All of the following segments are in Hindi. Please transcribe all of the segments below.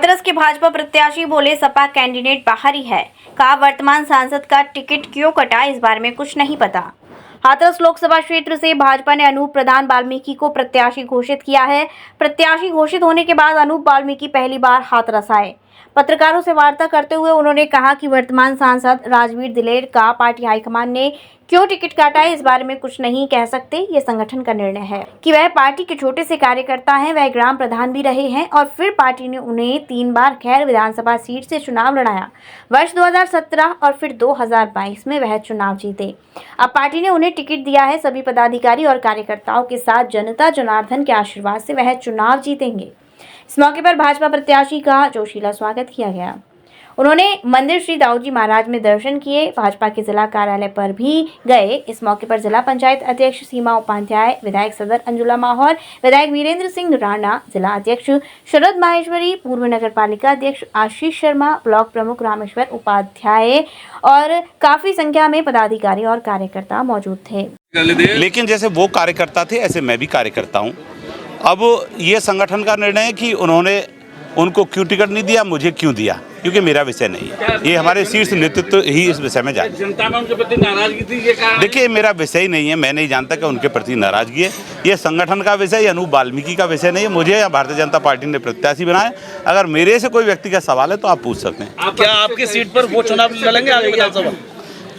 हाथरस के भाजपा प्रत्याशी बोले सपा कैंडिडेट बाहर ही है। कहा वर्तमान सांसद का टिकट क्यों कटा, इस बारे में कुछ नहीं पता। हाथरस लोकसभा क्षेत्र से भाजपा ने अनूप प्रधान वाल्मीकि को प्रत्याशी घोषित किया है। प्रत्याशी घोषित होने के बाद अनूप वाल्मीकि पहली बार हाथरस आए। पत्रकारों से वार्ता करते हुए उन्होंने कहा कि वर्तमान सांसद राजवीर दिलेर का पार्टी हाईकमान ने क्यों टिकट काटा है, इस बारे में कुछ नहीं कह सकते। ये संगठन का निर्णय है कि वह पार्टी के छोटे से कार्यकर्ता हैं। वह ग्राम प्रधान भी रहे हैं और फिर पार्टी ने उन्हें 3 बार खैर विधानसभा सीट से चुनाव लड़ाया। वर्ष 2017 और फिर 2022 में वह चुनाव जीते। अब पार्टी ने उन्हें टिकट दिया है। सभी पदाधिकारी और कार्यकर्ताओं के साथ जनता जनार्दन के आशीर्वाद से वह चुनाव जीतेंगे। इस मौके पर भाजपा प्रत्याशी का जोशीला स्वागत किया गया। उन्होंने मंदिर श्री दाऊजी महाराज में दर्शन किए। भाजपा के जिला कार्यालय पर भी गए। इस मौके पर जिला पंचायत अध्यक्ष सीमा उपाध्याय, विधायक सदर अंजुला माहौर, विधायक वीरेंद्र सिंह राणा, जिला अध्यक्ष शरद माहेश्वरी, पूर्व नगर पालिका अध्यक्ष आशीष शर्मा, ब्लॉक प्रमुख रामेश्वर उपाध्याय और काफी संख्या में पदाधिकारी और कार्यकर्ता मौजूद थे। लेकिन जैसे वो कार्यकर्ता थे ऐसे मैं भी कार्यकर्ता हूँ। अब ये संगठन का निर्णय है कि उन्होंने उनको क्यों टिकट नहीं दिया, मुझे क्यों दिया, क्योंकि मेरा विषय नहीं है। ये हमारे शीर्ष नेतृत्व ही इस विषय में जाने। जनता में उनके प्रति नाराजगी थी, ये कहा। देखिए, मेरा विषय ही नहीं है। मैं नहीं जानता कि उनके प्रति नाराजगी है। ये संगठन का विषय, अनूप वाल्मीकि का विषय नहीं है। मुझे या भारतीय जनता पार्टी ने प्रत्याशी बनाया। अगर मेरे से कोई व्यक्ति का सवाल है तो आप पूछ सकते हैं। क्या आपकी सीट पर वो चुनाव लड़ेंगे आगे विधानसभा?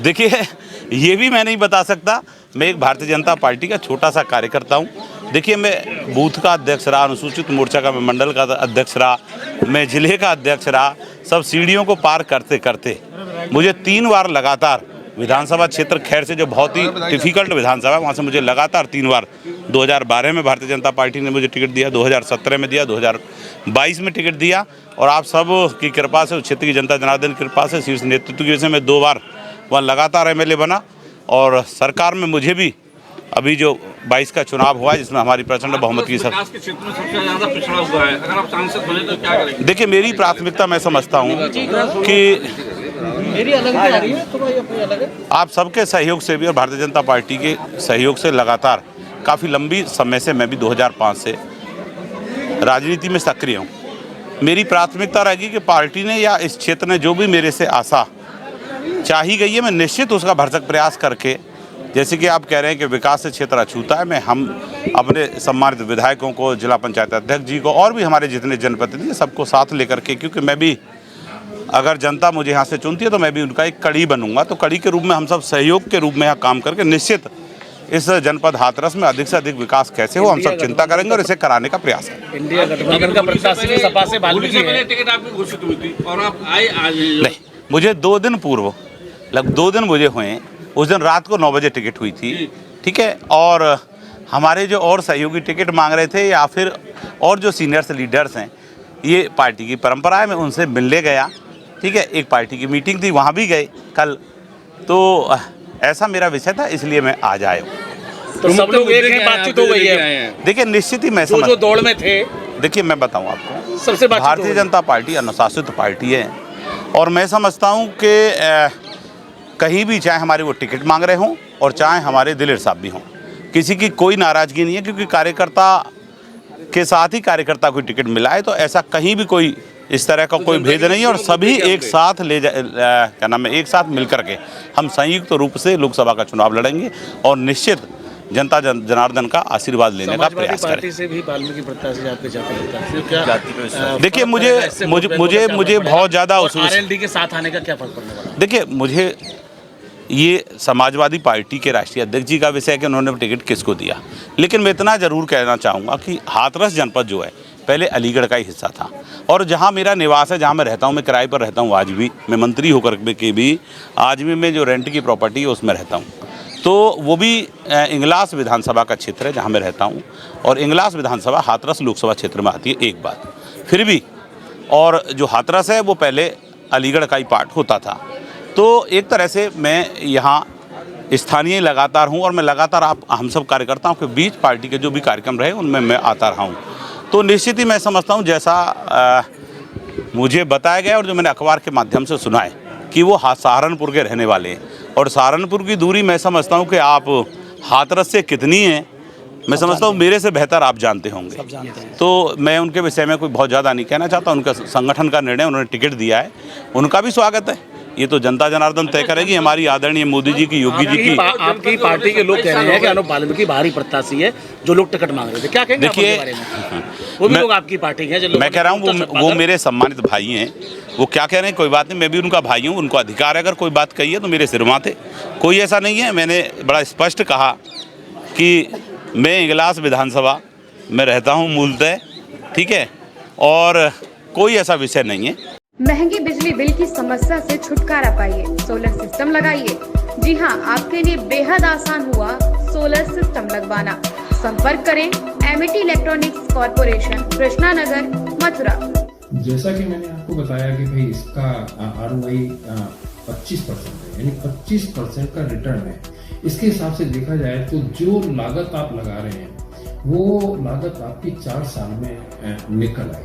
देखिए, ये भी मैं नहीं बता सकता। मैं एक भारतीय जनता पार्टी का छोटा सा कार्यकर्ता हूँ। देखिए, मैं बूथ का अध्यक्ष रहा, अनुसूचित मोर्चा का मैं मंडल का अध्यक्ष रहा, मैं जिले का अध्यक्ष रहा। सब सीढ़ियों को पार करते करते मुझे 3 बार लगातार विधानसभा क्षेत्र खैर से, जो बहुत ही डिफिकल्ट विधानसभा है, वहाँ से मुझे लगातार 3 बार 2012 में भारतीय जनता पार्टी ने मुझे टिकट दिया, 2017 में दिया, 2022 में टिकट दिया। और आप सब की कृपा से, उस क्षेत्र की जनता जनार्दन की कृपा से, शीर्ष नेतृत्व की वजह से मैं 2 बार वहाँ लगातार एमएलए बना। और सरकार में मुझे भी अभी जो 22 का चुनाव हुआ है, जिसमें हमारी प्रचंड बहुमत की विकास के क्षेत्र में सबसे ज्यादा पिछड़ा हुआ है। अगर आप सांसद बने तो क्या करेंगे? देखिए, मेरी प्राथमिकता मैं समझता हूँ कि मेरी अलग आ रही है, तो भाई अपनी अलग है। आप सबके सहयोग से भी और भारतीय जनता पार्टी के सहयोग से लगातार काफ़ी लंबी समय से, मैं भी 2005 से राजनीति में सक्रिय हूँ। मेरी प्राथमिकता रहेगी कि पार्टी ने या इस क्षेत्र ने जो भी मेरे से आशा चाही गई है, मैं निश्चित उसका भरसक प्रयास करके, जैसे कि आप कह रहे हैं कि विकास से क्षेत्र अछूता है, हम अपने सम्मानित विधायकों को, जिला पंचायत अध्यक्ष जी को और भी हमारे जितने जनप्रतिनिधि सबको साथ लेकर के, क्योंकि मैं भी, अगर जनता मुझे यहाँ से चुनती है तो मैं भी उनका एक कड़ी बनूंगा। तो कड़ी के रूप में हम सब सहयोग के रूप में यहाँ काम करके निश्चित इस जनपद हाथरस में अधिक से अधिक विकास कैसे हो, हम सब चिंता करेंगे और इसे कराने का प्रयास करेंगे। इंडिया गठबंधन का प्रत्याशी सपा से वाल्मीकि है। टिकट आपकी घोषित हुई थी और आप आए आज नहीं, मुझे 2 दिन पूर्व, लगभग 2 दिन मुझे हुए, उस दिन रात को 9 बजे टिकट हुई थी, ठीक है। और हमारे जो और सहयोगी टिकट मांग रहे थे या फिर और जो सीनियर्स लीडर्स हैं, ये पार्टी की परंपरा है, मैं उनसे मिलने गया, ठीक है। एक पार्टी की मीटिंग थी, वहाँ भी गए कल। तो ऐसा मेरा विषय था, इसलिए मैं आज आया हूँ। तो सब लोग एक हैं, बातचीत हो गई है। देखिए, निश्चित ही मैं समझ, जो दौड़ में थे। देखिए, मैं बताऊँ आपको, सबसे भारतीय जनता पार्टी अनुशासित पार्टी है और मैं समझता हूँ कि कहीं भी, चाहे हमारे वो टिकट मांग रहे हों और चाहे हमारे दिलेर साहब भी हों, किसी की कोई नाराज़गी नहीं है, क्योंकि कार्यकर्ता के साथ ही कार्यकर्ता को टिकट मिला है। तो ऐसा कहीं भी कोई इस तरह का कोई भेद नहीं है और सभी एक साथ क्या नाम है, एक साथ मिलकर के हम संयुक्त रूप से लोकसभा का चुनाव लड़ेंगे और निश्चित जनता जनार्दन का आशीर्वाद लेने का प्रयास करें। से भी वाल्मीकि प्रत्याशी आपके जाते, देखिए, मुझे बहुत ज़्यादा आरएलडी के साथ आने का क्या फर्क पड़ने वाला? देखिए, मुझे ये समाजवादी पार्टी के राष्ट्रीय अध्यक्ष जी का विषय है कि उन्होंने टिकट किसको दिया, लेकिन मैं इतना ज़रूर कहना चाहूँगा कि हाथरस जनपद जो है पहले अलीगढ़ का ही हिस्सा था और जहाँ मेरा निवास है, जहाँ मैं रहता हूँ, मैं किराए पर रहता हूँ आज भी, मैं मंत्री होकर के भी आज भी मैं जो रेंट की प्रॉपर्टी है उसमें रहता हूँ। तो वो भी इंगलास विधानसभा का क्षेत्र है जहाँ मैं रहता हूँ और इंगलास विधानसभा हाथरस लोकसभा क्षेत्र में आती है। एक बात फिर भी, और जो हाथरस है वो पहले अलीगढ़ का ही पार्ट होता था। तो एक तरह से मैं यहाँ स्थानीय लगातार हूँ और मैं लगातार हम सब कार्यकर्ताओं के बीच पार्टी के जो भी कार्यक्रम रहे उनमें मैं आता रहा हूँ। तो निश्चित ही मैं समझता हूँ, जैसा मुझे बताया गया और जो मैंने अखबार के माध्यम से सुना है कि वो सहारनपुर के रहने वाले हैं और सहारनपुर की दूरी मैं समझता हूँ कि आप हाथरस से कितनी है मैं समझता हूँ मेरे से बेहतर आप जानते होंगे, सब जानते हैं। तो मैं उनके विषय में कोई बहुत ज़्यादा नहीं कहना चाहता। उनका संगठन का निर्णय, उन्होंने टिकट दिया है, उनका भी स्वागत है। ये तो जनता जनार्दन तय करेगी। हमारी आदरणीय मोदी जी की, योगी जी की। आपकी पार्टी के लोग कह रहे हैं कि अनूप वाल्मीकि बाहरी प्रत्याशी है, जो लोग टिकट मांग रहे थे, क्या कहेंगे आप उनके बारे में? वो भी लोग आपकी पार्टी के हैं, जो लोग मैं कह रहा हूँ वो मेरे सम्मानित भाई हैं, वो क्या कह रहे हैं कोई बात नहीं, मैं भी उनका भाई हूँ, उनको अधिकार है अगर कोई बात कही है तो मेरे सिर माथे। कोई ऐसा नहीं है, मैंने बड़ा स्पष्ट कहा कि मैं इगलास विधानसभा में रहता हूँ मूलतः, ठीक है, और कोई ऐसा विषय नहीं है। महंगी बिजली बिल की समस्या से छुटकारा पाइए, सोलर सिस्टम लगाइए। जी हां, आपके लिए बेहद आसान हुआ सोलर सिस्टम लगवाना। संपर्क करें Amity electronics corporation, Krishna Nagar, Mathura. जैसा कि मैंने आपको बताया कि भाई इसका ROI 25% है, यानी 25% का रिटर्न है। इसके हिसाब से देखा जाए तो जो लागत आप लगा रहे हैं वो लागत आपकी 4 साल में निकल आएगी।